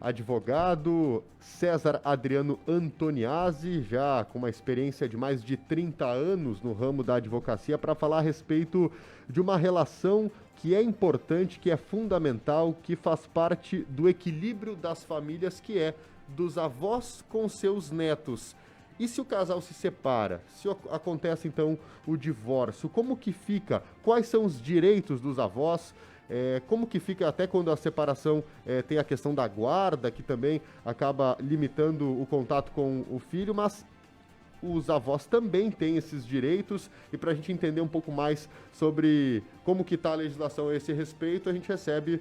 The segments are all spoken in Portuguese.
advogado César Adriano Antoniazzi, já com uma experiência de mais de 30 anos no ramo da advocacia, para falar a respeito de uma relação que é importante, que é fundamental, que faz parte do equilíbrio das famílias, que é dos avós com seus netos. E se o casal se separa? Se acontece, então, o divórcio, como que fica? Quais são os direitos dos avós? Como que fica até quando a separação tem a questão da guarda, que também acaba limitando o contato com o filho, mas os avós também têm esses direitos. E para a gente entender um pouco mais sobre como que está a legislação a esse respeito, a gente recebe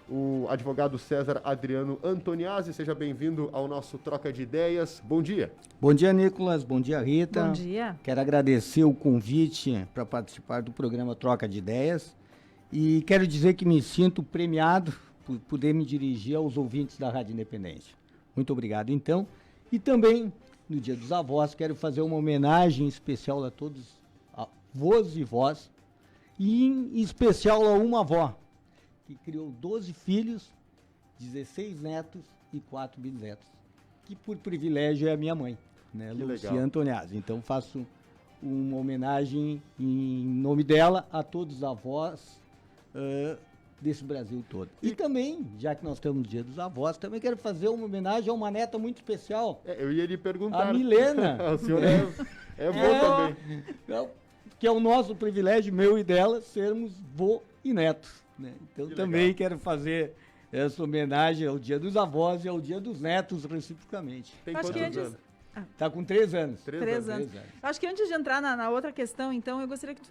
o advogado César Adriano Antoniazzi. Seja bem-vindo ao nosso Troca de Ideias. Bom dia. Bom dia, Nicolas. Bom dia, Rita. Bom dia. Quero agradecer o convite para participar do programa Troca de Ideias. E quero dizer que me sinto premiado por poder me dirigir aos ouvintes da Rádio Independência. Muito obrigado, então. E também, no Dia dos Avós, quero fazer uma homenagem especial a todos, avós e vós, e em especial a uma avó, que criou 12 filhos, 16 netos e 4 bisnetos, que por privilégio é a minha mãe, né, Lucia Antoniazzi. Então faço uma homenagem em nome dela a todos os avós desse Brasil todo. E também, já que nós estamos no Dia dos Avós, também quero fazer uma homenagem a uma neta muito especial. Eu ia lhe perguntar. A Milena. O senhor é vô também. Que é o nosso privilégio, meu e dela, sermos vô e netos. Né? Então também quero fazer essa homenagem ao Dia dos Avós e ao Dia dos Netos, reciprocamente. Tem quantos anos? Está com 3 anos. 3 anos. Acho que antes de entrar na outra questão, então, eu gostaria que tu,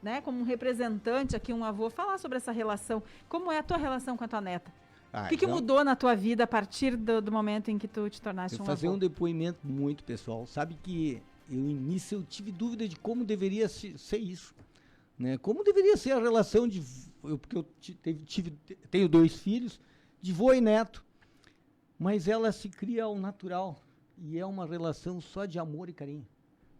né, como um representante aqui, um avô, falar sobre essa relação. Como é a tua relação com a tua neta? O que mudou na tua vida a partir do momento em que tu te tornaste um avô? Eu vou fazer um depoimento muito pessoal. Sabe que eu tive dúvida de como deveria ser isso. Né? Como deveria ser a relação de... Porque eu tenho 2 filhos, de vô e neto. Mas ela se cria ao natural. E é uma relação só de amor e carinho.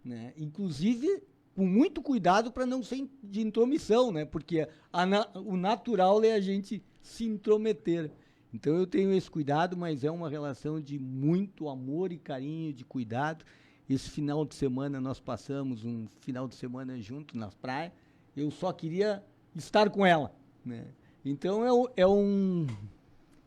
Né? Inclusive, com muito cuidado para não ser de intromissão, né? Porque o natural é a gente se intrometer. Então eu tenho esse cuidado, mas é uma relação de muito amor e carinho, de cuidado. Esse final de semana nós passamos um final de semana junto na praia. Eu só queria estar com ela. Né? Então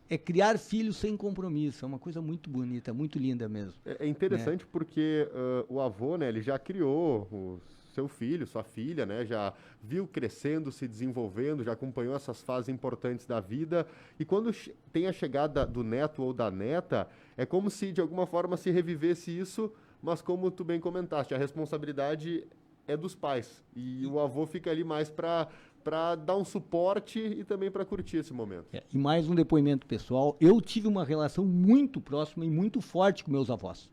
é criar filhos sem compromisso. É uma coisa muito bonita, muito linda mesmo. É interessante porque o avô, né, ele já criou o seu filho, sua filha, né, já viu crescendo, se desenvolvendo, já acompanhou essas fases importantes da vida. E quando tem a chegada do neto ou da neta, é como se de alguma forma se revivesse isso, mas como tu bem comentaste, a responsabilidade é dos pais. E o avô fica ali mais para dar um suporte e também para curtir esse momento. E mais um depoimento pessoal. Eu tive uma relação muito próxima e muito forte com meus avós.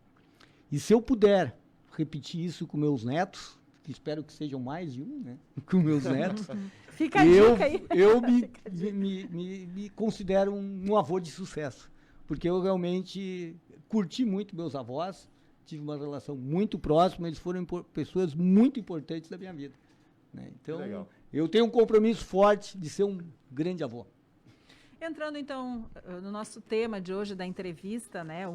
E se eu puder repetir isso com meus netos, que espero que sejam mais de um, né? Com meus netos. Fica a dica aí. Eu me considero um avô de sucesso. Porque eu realmente curti muito meus avós, tive uma relação muito próxima, eles foram pessoas muito importantes da minha vida. Né? Então, eu tenho um compromisso forte de ser um grande avô. Entrando, então, no nosso tema de hoje da entrevista, né?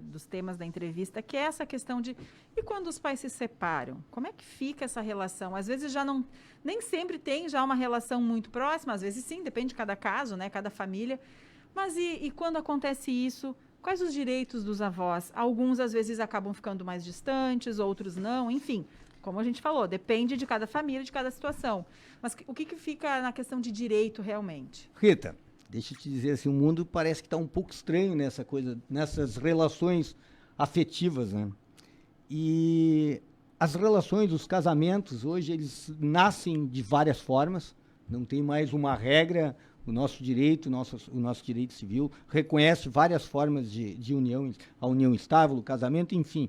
Dos temas da entrevista, que é essa questão de... E quando os pais se separam? Como é que fica essa relação? Às vezes já não... Nem sempre tem já uma relação muito próxima, às vezes sim, depende de cada caso, né? Cada família. Mas e quando acontece isso, quais os direitos dos avós? Alguns, às vezes, acabam ficando mais distantes, outros não, enfim... Como a gente falou, depende de cada família, de cada situação. Mas o que fica na questão de direito realmente? Rita, deixa eu te dizer assim, o mundo parece que está um pouco estranho nessas relações afetivas, né? E as relações, os casamentos, hoje, eles nascem de várias formas, não tem mais uma regra. O nosso direito, o nosso direito civil reconhece várias formas de união, a união estável, o casamento, enfim,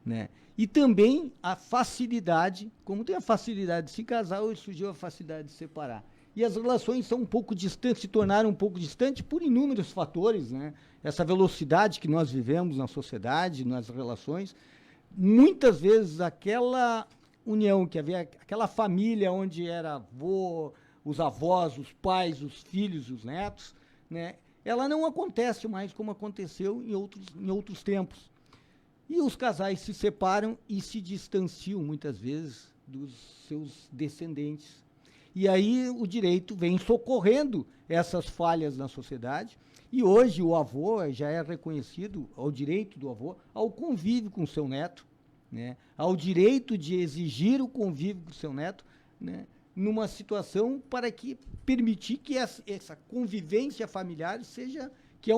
né? E também a facilidade, como tem a facilidade de se casar, hoje surgiu a facilidade de se separar. E as relações são um pouco distantes, se tornaram um pouco distantes por inúmeros fatores, né? Essa velocidade que nós vivemos na sociedade, nas relações, muitas vezes aquela união que havia, aquela família onde era avô, os avós, os pais, os filhos, os netos, né? ela não acontece mais como aconteceu em outros tempos. E os casais se separam e se distanciam, muitas vezes, dos seus descendentes. E aí o direito vem socorrendo essas falhas na sociedade. E hoje o avô já é reconhecido, ao direito do avô, ao convívio com o seu neto, né? Ao direito de exigir o convívio com o seu neto, né? Numa situação para que permitir que essa convivência familiar seja, que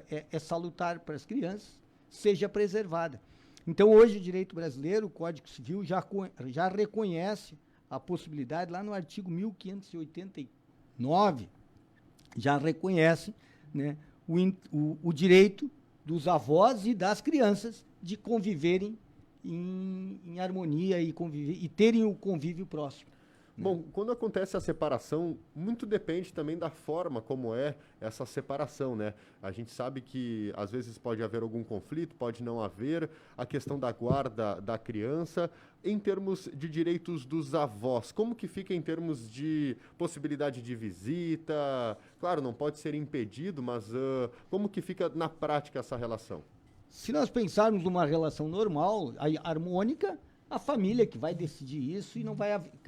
é salutar para as crianças, seja preservada. Então, hoje, o direito brasileiro, o Código Civil, já reconhece a possibilidade, lá no artigo 1589, já reconhece, né, o direito dos avós e das crianças de conviverem em harmonia e terem o convívio próximo. Bom, quando acontece a separação, muito depende também da forma como é essa separação, né? A gente sabe que às vezes pode haver algum conflito, pode não haver, a questão da guarda da criança. Em termos de direitos dos avós, como que fica em termos de possibilidade de visita? Claro, não pode ser impedido, mas como que fica na prática essa relação? Se nós pensarmos numa relação normal, harmônica, a família que vai decidir isso e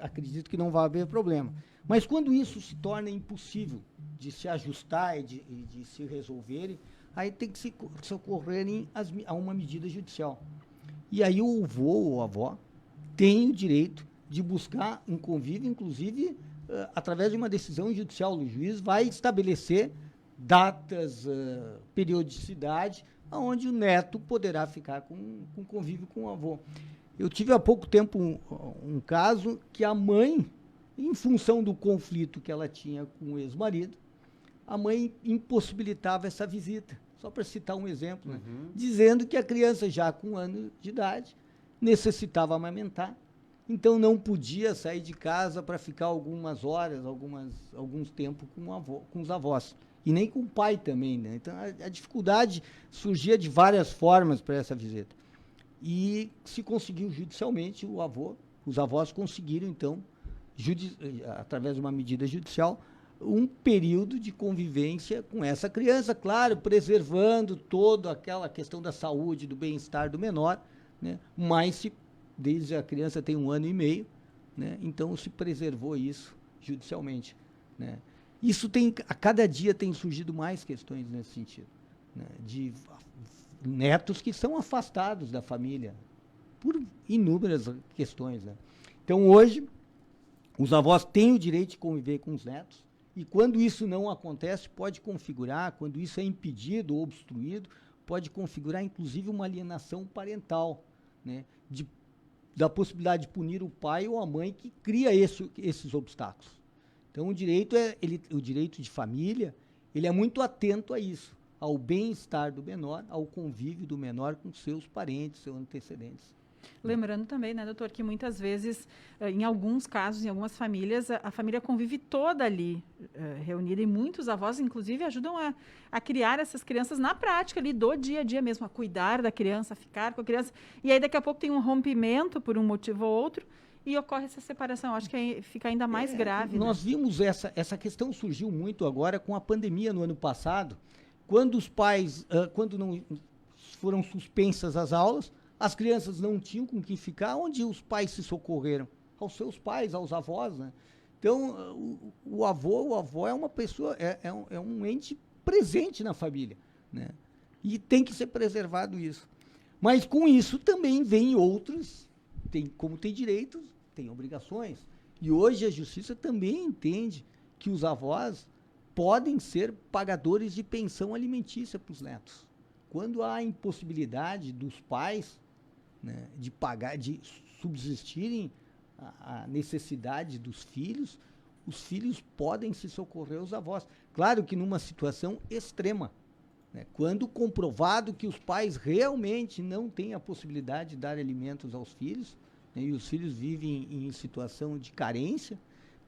acredito que não vai haver problema. Mas quando isso se torna impossível de se ajustar e de se resolverem, aí tem que se socorrerem a uma medida judicial. E aí o avô ou a avó tem o direito de buscar um convívio, inclusive através de uma decisão judicial. O juiz vai estabelecer datas, periodicidade, onde o neto poderá ficar com convívio com o avô. Eu tive há pouco tempo um caso que a mãe, em função do conflito que ela tinha com o ex-marido, a mãe impossibilitava essa visita, só para citar um exemplo, né? Dizendo que a criança já com 1 ano de idade necessitava amamentar, então não podia sair de casa para ficar algumas horas, alguns tempos com os avós. E nem com o pai também, né? Então a dificuldade surgia de várias formas para essa visita. E se conseguiu judicialmente, os avós conseguiram, então, através de uma medida judicial, um período de convivência com essa criança, claro, preservando toda aquela questão da saúde, do bem-estar do menor, né? Mas desde a criança tem 1 ano e meio, né? Então se preservou isso judicialmente, né? Isso a cada dia tem surgido mais questões nesse sentido, né? De netos que são afastados da família por inúmeras questões, né? Então, hoje, os avós têm o direito de conviver com os netos e, quando isso não acontece, pode configurar, quando isso é impedido ou obstruído, pode configurar, inclusive, uma alienação parental, né? Da possibilidade de punir o pai ou a mãe que cria esses obstáculos. Então, o direito de família, ele é muito atento a isso, ao bem-estar do menor, ao convívio do menor com seus parentes, seus antecedentes. Lembrando também, né, doutor, que muitas vezes, em alguns casos, em algumas famílias, a família convive toda ali reunida e muitos avós, inclusive, ajudam a criar essas crianças na prática ali do dia a dia mesmo, a cuidar da criança, a ficar com a criança. E aí, daqui a pouco, tem um rompimento por um motivo ou outro e ocorre essa separação. Acho que aí fica ainda mais grave. Nós vimos essa questão surgiu muito agora com a pandemia no ano passado, quando os pais, quando não foram suspensas as aulas, as crianças não tinham com quem ficar, onde os pais se socorreram? Aos seus pais, aos avós, né? Então, o avó é uma pessoa, é um ente presente na família, né? E tem que ser preservado isso. Mas com isso também vem outros, como tem direitos, tem obrigações. E hoje a justiça também entende que os avós podem ser pagadores de pensão alimentícia para os netos. Quando há impossibilidade dos pais, né, de pagar, de subsistirem a necessidade dos filhos, os filhos podem se socorrer aos avós. Claro que numa situação extrema, né, quando comprovado que os pais realmente não têm a possibilidade de dar alimentos aos filhos, né, e os filhos vivem em situação de carência,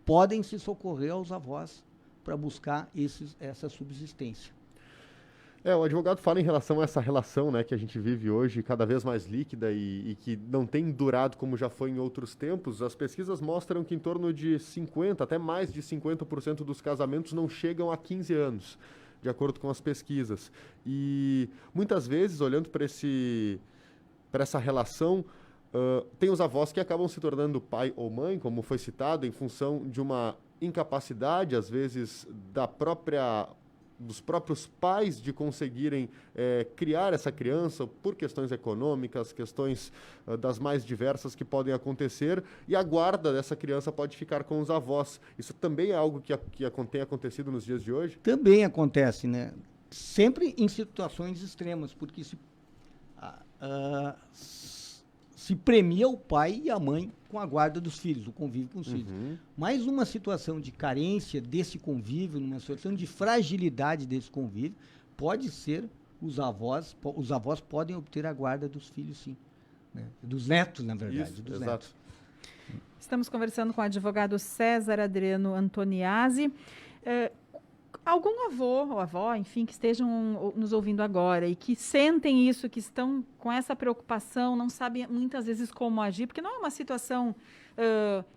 podem se socorrer aos avós para buscar essa subsistência. O advogado fala em relação a essa relação, né, que a gente vive hoje, cada vez mais líquida e que não tem durado como já foi em outros tempos. As pesquisas mostram que em torno de 50%, até mais de 50% dos casamentos não chegam a 15 anos de acordo com as pesquisas. E muitas vezes, olhando para essa relação, tem os avós que acabam se tornando pai ou mãe, como foi citado, em função de uma incapacidade, às vezes, dos próprios pais de conseguirem criar essa criança por questões econômicas, questões das mais diversas que podem acontecer, e a guarda dessa criança pode ficar com os avós. Isso também é algo que tem acontecido nos dias de hoje? Também acontece, né? Sempre em situações extremas, porque se premia o pai e a mãe com a guarda dos filhos, o convívio com os filhos. Mas numa situação de carência desse convívio, numa situação de fragilidade desse convívio, pode ser os avós podem obter a guarda dos filhos, sim. Né? Dos netos, na verdade. Isso, dos exato. netos. Estamos conversando com o advogado César Adriano Antoniazzi. Algum avô ou avó, enfim, que estejam nos ouvindo agora e que sentem isso, que estão com essa preocupação, não sabem muitas vezes como agir, porque não é uma situação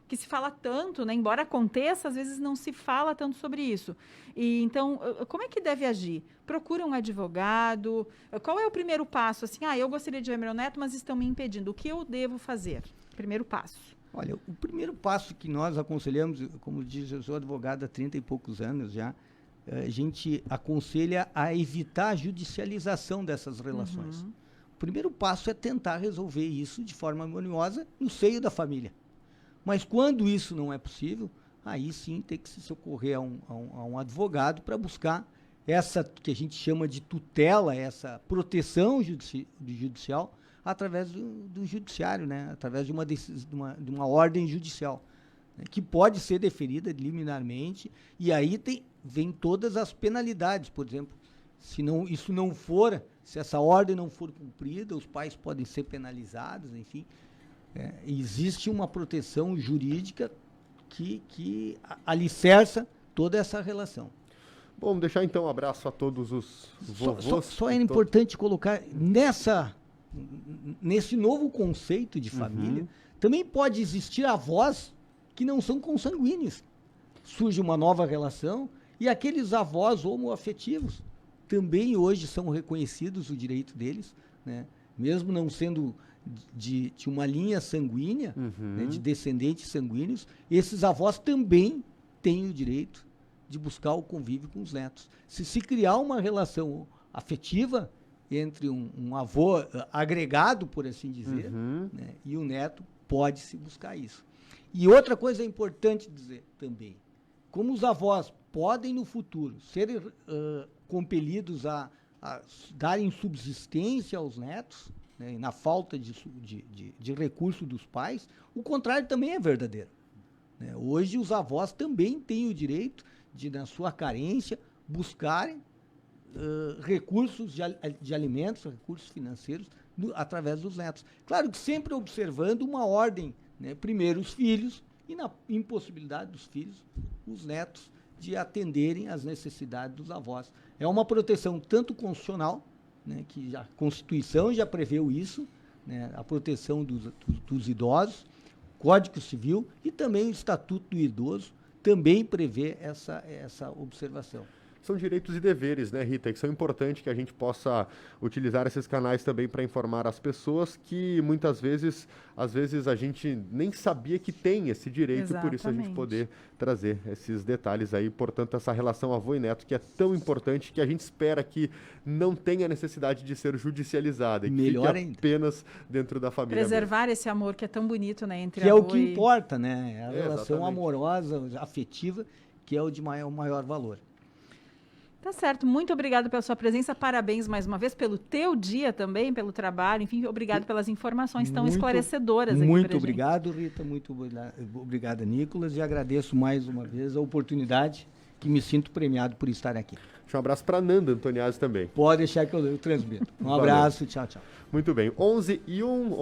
que se fala tanto, né? Embora aconteça, às vezes não se fala tanto sobre isso. E então, como é que deve agir? Procura um advogado? Qual é o primeiro passo? Assim, eu gostaria de ver meu neto, mas estão me impedindo. O que eu devo fazer? Primeiro passo. Olha, o primeiro passo que nós aconselhamos, como diz, eu sou advogado há 30 e poucos anos já, a gente aconselha a evitar a judicialização dessas relações. O primeiro passo é tentar resolver isso de forma harmoniosa no seio da família. Mas quando isso não é possível, aí sim tem que se socorrer a um advogado para buscar essa que a gente chama de tutela, essa proteção judicial através do judiciário, né? Através de uma ordem judicial, né? Que pode ser deferida liminarmente, e aí vem todas as penalidades. Por exemplo, se essa ordem não for cumprida, os pais podem ser penalizados, enfim. Existe uma proteção jurídica que alicerça toda essa relação. Bom, deixar então um abraço a todos os vovôs. Só é importante colocar nesse novo conceito de família, também pode existir avós que não são consanguíneos. Surge uma nova relação e aqueles avós homoafetivos também hoje são reconhecidos o direito deles, né? Mesmo não sendo de uma linha sanguínea, né, de descendentes sanguíneos, esses avós também têm o direito de buscar o convívio com os netos. Se criar uma relação afetiva entre um avô agregado, por assim dizer, né, e o neto, pode-se buscar isso. E outra coisa importante dizer também, como os avós podem no futuro ser compelidos a darem subsistência aos netos, né, na falta de recurso dos pais, o contrário também é verdadeiro. Né? Hoje os avós também têm o direito de, na sua carência, buscarem recursos de alimentos, recursos financeiros, através dos netos. Claro que sempre observando uma ordem, né? Primeiro os filhos e, na impossibilidade dos filhos, os netos, de atenderem às necessidades dos avós. É uma proteção tanto constitucional, né, que a Constituição já preveu isso, né, a proteção dos idosos, Código Civil e também o Estatuto do Idoso também prevê essa observação. São direitos e deveres, né, Rita, que são importantes que a gente possa utilizar esses canais também para informar as pessoas que muitas vezes, a gente nem sabia que tem esse direito. Exatamente. Por isso a gente poder trazer esses detalhes aí, portanto, essa relação avô e neto que é tão importante, que a gente espera que não tenha necessidade de ser judicializada e que melhor fique ainda apenas dentro da família. Preservar mesmo. Esse amor que é tão bonito, né, entre que avô é o que importa, né? É a relação exatamente. Amorosa, afetiva, que é o de maior valor. Tá certo, muito obrigado pela sua presença, parabéns mais uma vez pelo teu dia também, pelo trabalho, enfim, obrigado pelas informações tão esclarecedoras aqui pra gente. Muito obrigado, Rita, muito obrigado, Nicolas, e agradeço mais uma vez a oportunidade, que me sinto premiado por estar aqui. Um abraço para Nanda Antoniazzi também. Pode deixar que eu transmito. Um abraço, tchau, tchau. Muito bem, 11:01,